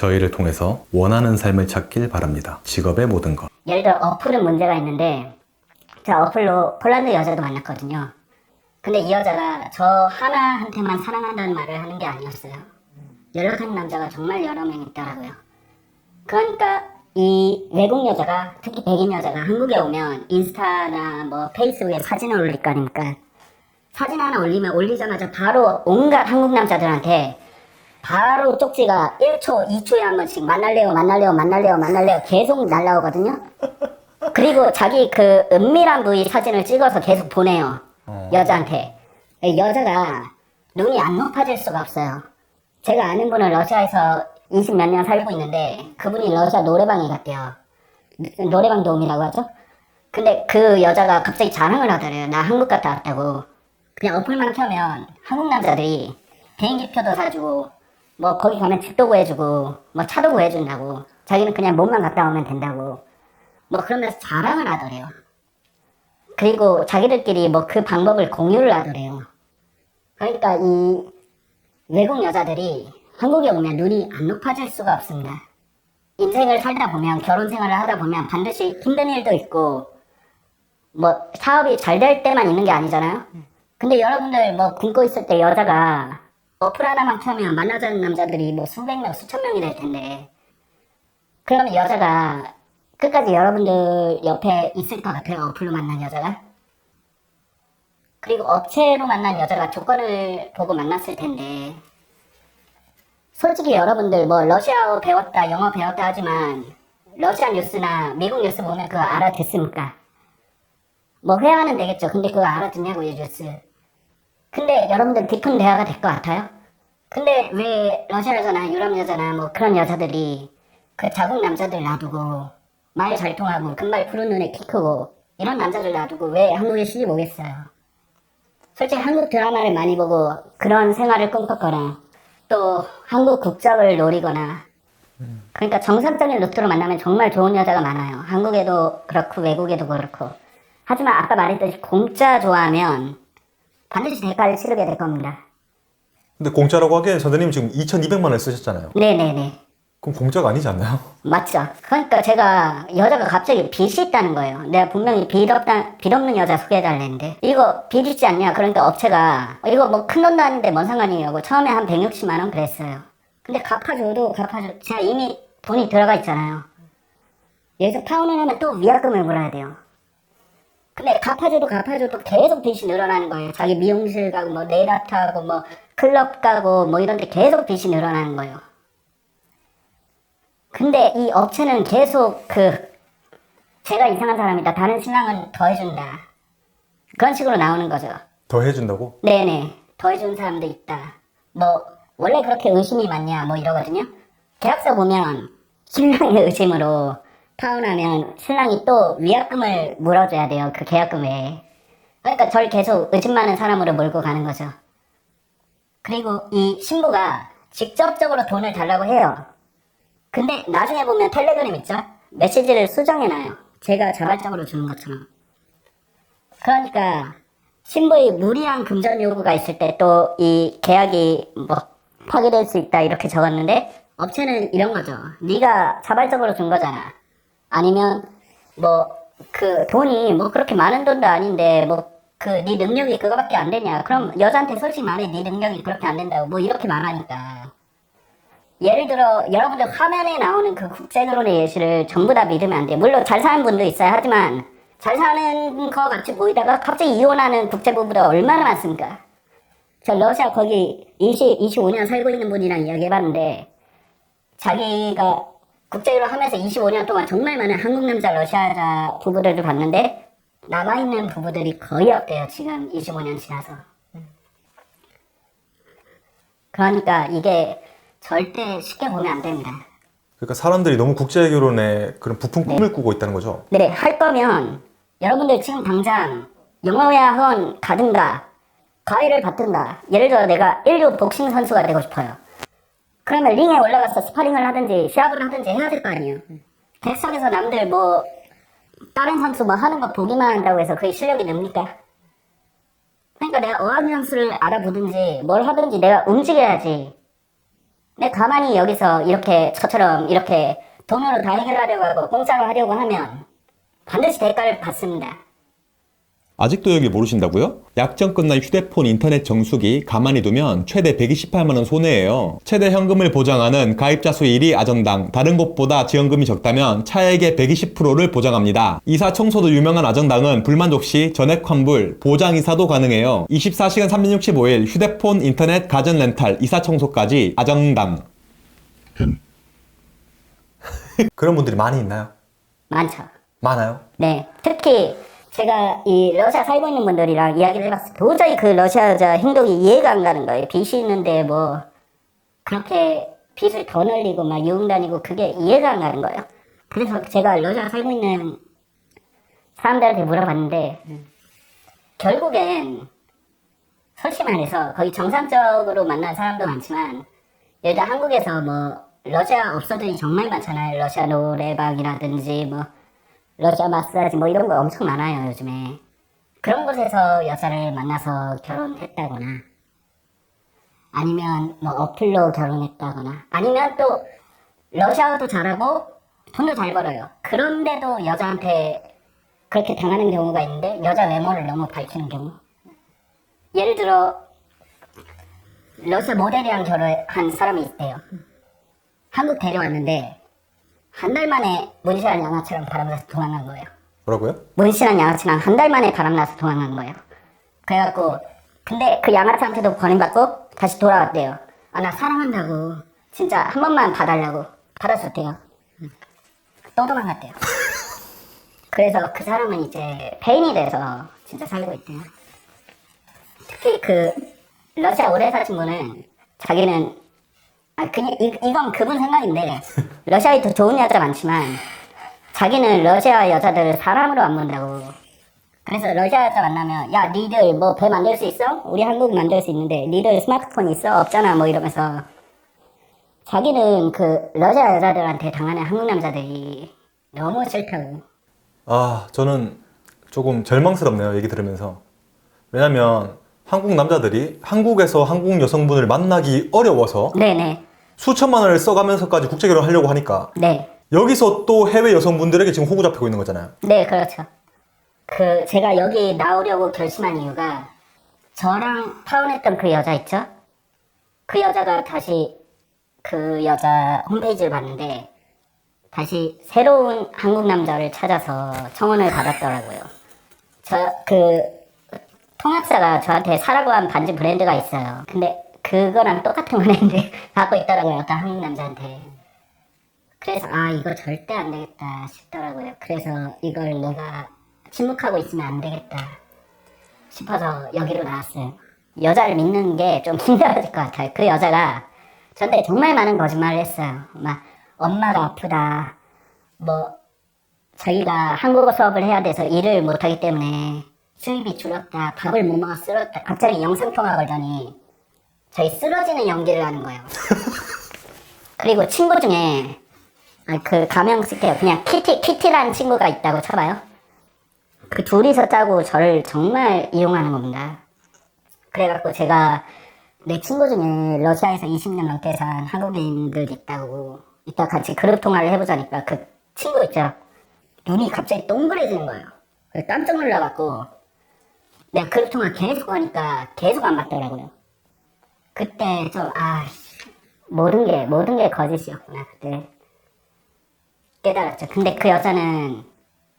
저희를 통해서 원하는 삶을 찾길 바랍니다. 직업의 모든 것. 예를 들어 어플은 문제가 있는데 제가 어플로 폴란드 여자도 만났거든요. 근데 이 여자가 저 하나한테만 사랑한다는 말을 하는 게 아니었어요. 연락하는 남자가 정말 여러 명 있더라고요. 그러니까 이 외국 여자가, 특히 백인 여자가 한국에 오면 인스타나 뭐 페이스북에 사진을 올릴 거 아닙니까? 사진 하나 올리면 올리자마자 바로 온갖 한국 남자들한테 바로 쪽지가 1초, 2초에 한 번씩 만날래요 계속 날라오거든요. 그리고 자기 그 은밀한 부위 사진을 찍어서 계속 보내요. 여자한테. 여자가 눈이 안 높아질 수가 없어요. 제가 아는 분은 러시아에서 20 몇 년 살고 있는데 그분이 러시아 노래방에 갔대요. 노래방 도우미라고 하죠. 근데 그 여자가 갑자기 자랑을 하더래요. 나 한국 갔다 왔다고. 그냥 어플만 켜면 한국 남자들이 비행기표도 사주고 뭐 거기 가면 집도 구해주고 뭐 차도 구해준다고. 자기는 그냥 몸만 갔다 오면 된다고 뭐 그러면서 자랑을 하더래요. 그리고 자기들끼리 뭐 그 방법을 공유를 하더래요. 그러니까 이 외국 여자들이 한국에 오면 눈이 안 높아질 수가 없습니다. 인생을 살다 보면, 결혼 생활을 하다 보면 반드시 힘든 일도 있고 뭐 사업이 잘 될 때만 있는 게 아니잖아요. 근데 여러분들 뭐 굶고 있을 때 여자가 어플 하나만 켜면 만나자는 남자들이 뭐 수백 명, 수천 명이 될 텐데 그러면 여자가 끝까지 여러분들 옆에 있을 것 같아요. 어플로 만난 여자가. 그리고 업체로 만난 여자가 조건을 보고 만났을 텐데 솔직히 여러분들 뭐 러시아어 배웠다, 영어 배웠다 하지만 러시아 뉴스나 미국 뉴스 보면 그거 알아듣습니까? 뭐 회화는 되겠죠. 근데 그거 알아듣냐고 이 뉴스. 근데 여러분들 깊은 대화가 될 것 같아요? 근데 왜 러시아 여자나 유럽 여자나 뭐 그런 여자들이 그 자국 남자들 놔두고 말 잘 통하고 금발 푸른 눈에 키 크고 이런 남자들 놔두고 왜 한국에 시집 오겠어요? 솔직히 한국 드라마를 많이 보고 그런 생활을 꿈꿨거나 또 한국 국적을 노리거나 그러니까 정상적인 루트로 만나면 정말 좋은 여자가 많아요. 한국에도 그렇고 외국에도 그렇고. 하지만 아까 말했듯이 공짜 좋아하면 반드시 대가를 치르게 될 겁니다. 근데 공짜라고 하기엔 선생님 지금 2,200만 원 쓰셨잖아요. 네네네. 그럼 공짜가 아니지 않나요? 맞죠. 그러니까 제가 여자가 갑자기 빚이 있다는 거예요. 내가 분명히 빚 없는 여자 소개해달랬는데 이거 빚 있지 않냐. 그러니까 업체가 이거 뭐 큰 돈도 아닌데 뭔 상관이냐고 처음에 한 160만 원 그랬어요. 근데 갚아줘도 제가 이미 돈이 들어가 있잖아요. 여기서 파혼을 하면 또 위약금을 물어야 돼요. 근데 갚아줘도 계속 빚이 늘어나는 거예요. 자기 미용실 가고 뭐 네일 아트 하고 뭐 클럽 가고 뭐 이런 데 계속 빚이 늘어나는 거예요. 근데 이 업체는 계속 제가 이상한 사람이다. 다른 신랑은 더 해준다. 그런 식으로 나오는 거죠. 더 해준다고? 네네. 더 해주는 사람도 있다. 뭐 원래 그렇게 의심이 많냐 뭐 이러거든요. 계약서 보면 신랑의 의심으로 파혼하면 신랑이 또 위약금을 물어줘야 돼요. 그 계약금 외에. 그러니까 절 계속 의심 많은 사람으로 몰고 가는 거죠. 그리고 이 신부가 직접적으로 돈을 달라고 해요. 근데 나중에 보면 텔레그램 있죠? 메시지를 수정해놔요. 제가 자발적으로 주는 것처럼. 그러니까 신부의 무리한 금전 요구가 있을 때 또 이 계약이 뭐 파기될 수 있다 이렇게 적었는데 업체는 이런 거죠. 네가 자발적으로 준 거잖아. 아니면 뭐 그 돈이 뭐 그렇게 많은 돈도 아닌데 뭐 그 네 능력이 그거밖에 안 되냐. 그럼 여자한테 솔직히 말해 네 능력이 그렇게 안 된다고 뭐 이렇게 말하니까. 예를 들어 여러분들 화면에 나오는 그 국제결혼의 예시를 전부 다 믿으면 안 돼요. 물론 잘 사는 분도 있어요. 하지만 잘 사는 거 같이 보이다가 갑자기 이혼하는 국제부부가 얼마나 많습니까? 저 러시아 거기 25년 살고 있는 분이랑 이야기해봤는데 자기가 국제결혼 하면서 25년 동안 정말 많은 한국 남자 러시아 여자 부부들을 봤는데 남아있는 부부들이 거의 없대요. 지금 25년 지나서. 그러니까 이게 절대 쉽게 보면 안 됩니다. 그러니까 사람들이 너무 국제 결혼에 그런 부푼 꿈을 꾸고 있다는 거죠. 네, 할 거면 여러분들 지금 당장 영어회화 학원 가든가 과외를 받든가. 예를 들어 내가 인류 복싱 선수가 되고 싶어요. 그러면 링에 올라가서 스파링을 하든지 시합을 하든지 해야 될 거 아니에요. 객석에서 남들 뭐 다른 선수 뭐 하는 거 보기만 한다고 해서 그게 실력이 늡니까? 그러니까 내가 어학연수를 알아보든지 뭘 하든지 내가 움직여야지. 근데 가만히 여기서 이렇게 저처럼 이렇게 돈으로 다 해결하려고 하고 공짜로 하려고 하면 반드시 대가를 받습니다. 아직도 여기 모르신다고요? 약정 끝난 휴대폰 인터넷 정수기 가만히 두면 최대 128만 원 손해예요. 최대 현금을 보장하는 가입자 수 1위 아정당, 다른 곳보다 지원금이 적다면 차액의 120%를 보장합니다. 이사 청소도 유명한 아정당은 불만족 시 전액 환불, 보장 이사도 가능해요. 24시간 365일 휴대폰, 인터넷, 가전 렌탈, 이사 청소까지 아정당. 그런 분들이 많이 있나요? 많죠. 많아요? 네, 특히 제가 이 러시아 살고 있는 분들이랑 이야기를 해봤어요. 도저히 그 러시아 여자 행동이 이해가 안 가는 거예요. 빚이 있는데 뭐 그렇게 빚을 더 늘리고 막 유흥 다니고 그게 이해가 안 가는 거예요. 그래서 제가 러시아 살고 있는 사람들한테 물어봤는데 결국엔 솔직히 말해서 거의 정상적으로 만난 사람도 많지만 예를 들어 한국에서 뭐 러시아 업소들이 정말 많잖아요. 러시아 노래방이라든지 뭐 러시아 마사지 뭐 이런 거 엄청 많아요 요즘에. 그런 곳에서 여자를 만나서 결혼했다거나 아니면 뭐 어플로 결혼했다거나 아니면 또 러시아어도 잘하고 돈도 잘 벌어요. 그런데도 여자한테 그렇게 당하는 경우가 있는데 여자 외모를 너무 밝히는 경우. 예를 들어 러시아 모델이랑 결혼한 사람이 있대요. 한국 데려왔는데 한 달 만에 문신한 양아치랑 바람나서 도망간 거예요. 뭐라고요? 문신한 양아치랑 한 달 만에 바람나서 도망간 거예요. 그래갖고 근데 그 양아치한테도 버림받고 다시 돌아왔대요. 아, 나 사랑한다고 진짜 한 번만 봐달라고 받았었대요. 또 도망갔대요. 그래서 그 사람은 이제 폐인이 돼서 진짜 살고 있대요. 특히 그 러시아 오래 사신 분은 자기는 그냥 이건 그분 생각인데 러시아에도 좋은 여자 많지만 자기는 러시아 여자들 사람으로 안 본다고. 그래서 러시아 여자 만나면 야 니들 뭐 배 만들 수 있어? 우리 한국 만들 수 있는데 니들 스마트폰 있어? 없잖아 뭐 이러면서 자기는 그 러시아 여자들한테 당하는 한국 남자들이 너무 싫다고. 아, 저는 조금 절망스럽네요, 얘기 들으면서. 왜냐면 한국 남자들이 한국에서 한국 여성분을 만나기 어려워서 네네. 수천만 원을 써가면서까지 국제결혼 하려고 하니까 네. 여기서 또 해외 여성분들에게 지금 호구 잡히고 있는 거잖아요. 네, 그렇죠. 그 제가 여기 나오려고 결심한 이유가 저랑 파혼했던 그 여자 있죠? 그 여자가 다시 그 여자 홈페이지를 봤는데 다시 새로운 한국 남자를 찾아서 청혼을 받았더라고요. 통역사가 저한테 사라고 한 반지 브랜드가 있어요. 근데 그거랑 똑같은 브랜드 갖고 있더라고요. 어떤 한국 남자한테. 그래서 아 이거 절대 안 되겠다 싶더라고요. 그래서 이걸 내가 침묵하고 있으면 안 되겠다 싶어서 여기로 나왔어요. 여자를 믿는 게 좀 힘들어질 것 같아요. 그 여자가 저한테 정말 많은 거짓말을 했어요. 막 엄마가 아프다, 뭐 자기가 한국어 수업을 해야 돼서 일을 못하기 때문에 수입이 줄었다, 밥을 못 먹어 쓰러졌다. 갑자기 영상통화 걸더니 저희 쓰러지는 연기를 하는 거예요. 그리고 친구 중에 그 가명 쓸게요. 그냥 키티라는 친구가 있다고 쳐봐요. 그 둘이서 짜고 저를 정말 이용하는 겁니다. 그래갖고 제가 내 친구 중에 러시아에서 20년 넘게 산 한국인들 있다고 이따 같이 그룹 통화를 해보자니까 그 친구 있죠. 눈이 갑자기 동그래지는 거예요. 그래서 깜짝 놀라갖고 내가 그룹 통화 계속 하니까 계속 안 받더라고요. 그때 좀 모든 게 거짓이었구나 그때 깨달았죠. 근데 그 여자는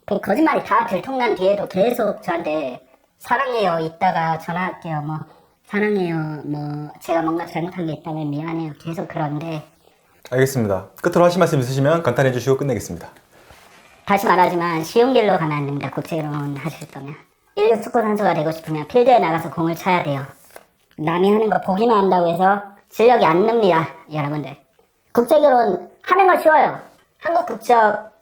그 거짓말이 다 들통난 뒤에도 계속 저한테 사랑해요 이따가 전화할게요 뭐 사랑해요 뭐 제가 뭔가 잘못한 게 있다면 미안해요 계속 그러는데 알겠습니다. 끝으로 하실 말씀 있으시면 간단히 해주시고 끝내겠습니다. 다시 말하지만 쉬운 길로 가면 안 됩니다. 국제결혼 하실 거면 인류 축구 선수가 되고 싶으면 필드에 나가서 공을 쳐야 돼요. 남이 하는 거 보기만 한다고 해서 실력이 안 늡니다 여러분들. 국제결혼 하는 거 쉬워요. 한국 국적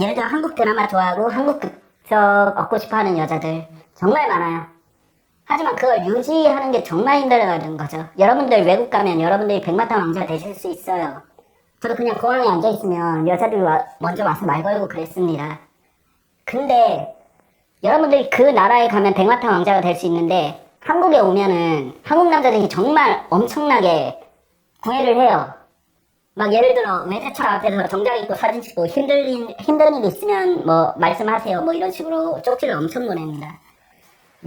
예를 들어 한국 드라마 좋아하고 한국 국적 얻고 싶어하는 여자들 정말 많아요. 하지만 그걸 유지하는 게 정말 힘들어하는 거죠. 여러분들 외국 가면 여러분들이 백마탄 왕자 되실 수 있어요. 저도 그냥 공항에 앉아있으면 여자들이 먼저 와서 말 걸고 그랬습니다. 근데 여러분들이 그 나라에 가면 백마탄 왕자가 될 수 있는데 한국에 오면은 한국 남자들이 정말 엄청나게 구애를 해요. 막 예를 들어 외제차 앞에서 정장 입고 사진 찍고 힘든 일 있으면 뭐 말씀하세요. 뭐 이런 식으로 쪽지를 엄청 보냅니다.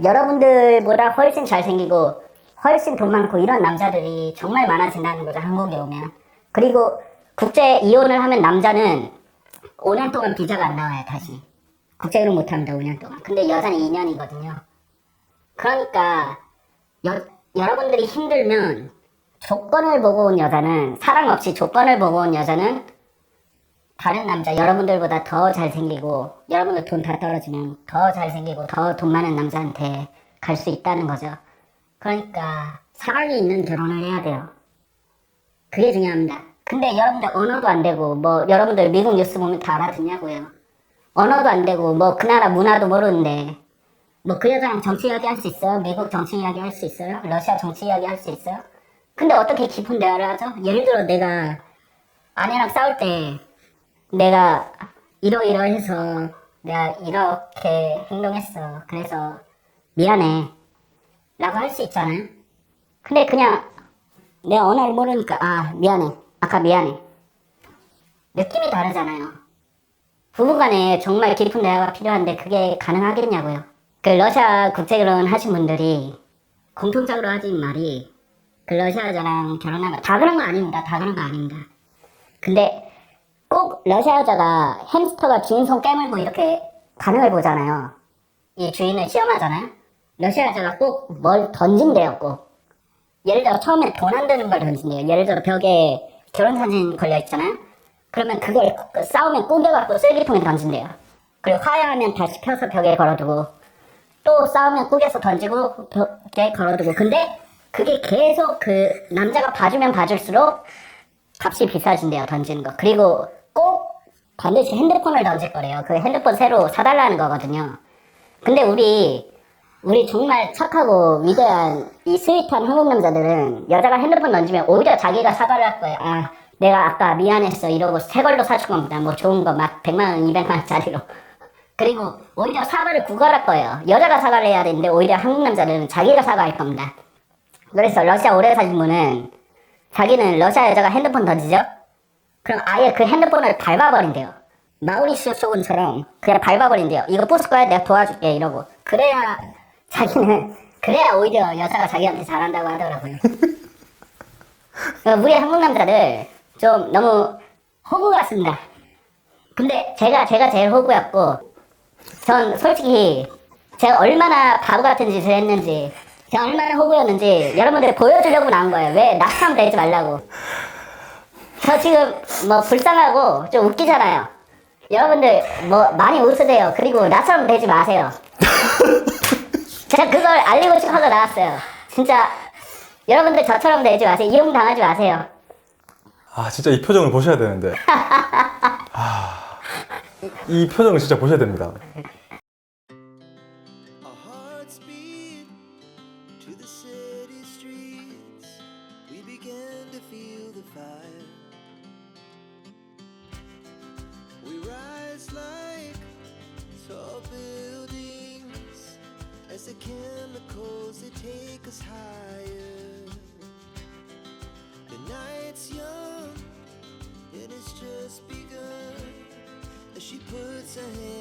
여러분들보다 훨씬 잘생기고 훨씬 돈 많고 이런 남자들이 정말 많아진다는 거죠, 한국에 오면. 그리고 국제 이혼을 하면 남자는 5년 동안 비자가 안 나와요, 다시. 국제 이혼 못 합니다, 5년 동안. 근데 여자는 2년이거든요. 그러니까 여러분들이 힘들면 조건을 보고 온 여자는, 사랑 없이 조건을 보고 온 여자는 다른 남자, 여러분들보다 더 잘생기고, 여러분들 돈 다 떨어지면 더 잘생기고 더 돈 많은 남자한테 갈 수 있다는 거죠. 그러니까 사랑이 있는 결혼을 해야 돼요. 그게 중요합니다. 근데 여러분들 언어도 안 되고, 뭐 여러분들 미국 뉴스 보면 다 알아듣냐고요. 언어도 안 되고 뭐 그 나라 문화도 모르는데 뭐 그 여자랑 정치 이야기 할 수 있어요? 미국 정치 이야기 할 수 있어요? 러시아 정치 이야기 할 수 있어요? 근데 어떻게 깊은 대화를 하죠? 예를 들어 내가 아내랑 싸울 때 내가 이러이러해서 내가 이렇게 행동했어. 그래서 미안해 라고 할 수 있잖아요. 근데 그냥 내가 언어를 모르니까 아 미안해. 아까 미안해. 느낌이 다르잖아요. 부부간에 정말 깊은 대화가 필요한데 그게 가능하겠냐고요. 그 러시아 국제결혼 하신 분들이 공통적으로 하신 말이 그 러시아 여자랑 결혼하면 다 그런 거 아닙니다. 다 그런 거 아닙니다. 근데 꼭 러시아 여자가 햄스터가 주인 손 깨물고 이렇게 반응을 보잖아요. 이 주인을 시험하잖아요. 러시아 여자가 꼭 뭘 던진대요. 꼭. 예를 들어 처음에 돈 안 드는 걸 던진대요. 예를 들어 벽에 결혼사진 걸려있잖아요. 그러면 그걸 싸우면 꾸겨갖고 쓰레기통에 던진대요. 그리고 화해하면 다시 펴서 벽에 걸어두고 또 싸우면 꾸겨서 던지고 벽에 걸어두고. 근데 그게 계속 그 남자가 봐주면 봐줄수록 값이 비싸진대요. 던지는 거. 그리고 꼭 반드시 핸드폰을 던질 거래요. 그 핸드폰 새로 사달라는 거거든요. 근데 우리 정말 착하고 위대한 이 스윗한 한국 남자들은 여자가 핸드폰 던지면 오히려 자기가 사과를 할 거예요. 아 내가 아까 미안했어 이러고 새 걸로 사줄 겁니다. 뭐 좋은 거 막 100만원 200만원짜리로. 그리고 오히려 사과를 구걸할 거예요. 여자가 사과를 해야 되는데 오히려 한국 남자들은 자기가 사과할 겁니다. 그래서 러시아 오래 사신 분은 자기는 러시아 여자가 핸드폰 던지죠? 그럼 아예 그 핸드폰을 밟아버린대요. 마우리시오 쇼군처럼 그냥 밟아버린대요. 이거 부술 거야? 내가 도와줄게 이러고. 그래야 오히려 여자가 자기한테 잘한다고 하더라고요. 우리 한국 남자들 좀 너무 호구 같습니다. 근데 제가 제일 호구였고, 전 솔직히 제가 얼마나 바보 같은 짓을 했는지, 제가 얼마나 호구였는지 여러분들 보여주려고 나온 거예요. 왜 나처럼 되지 말라고. 저 지금 뭐 불쌍하고 좀 웃기잖아요. 여러분들 뭐 많이 웃으세요. 그리고 나처럼 되지 마세요. 제가 그걸 알리고 싶어서 나왔어요. 진짜 여러분들 저처럼 되지 마세요. 이용당하지 마세요. 아 진짜 이 표정을 보셔야 되는데. 이 표정을 진짜 보셔야 됩니다. Our hearts beat to the city streets. We began to feel the fire. We rise like tall buildings as the chemicals they take us higher. The night's young and it's just begun as she puts her hand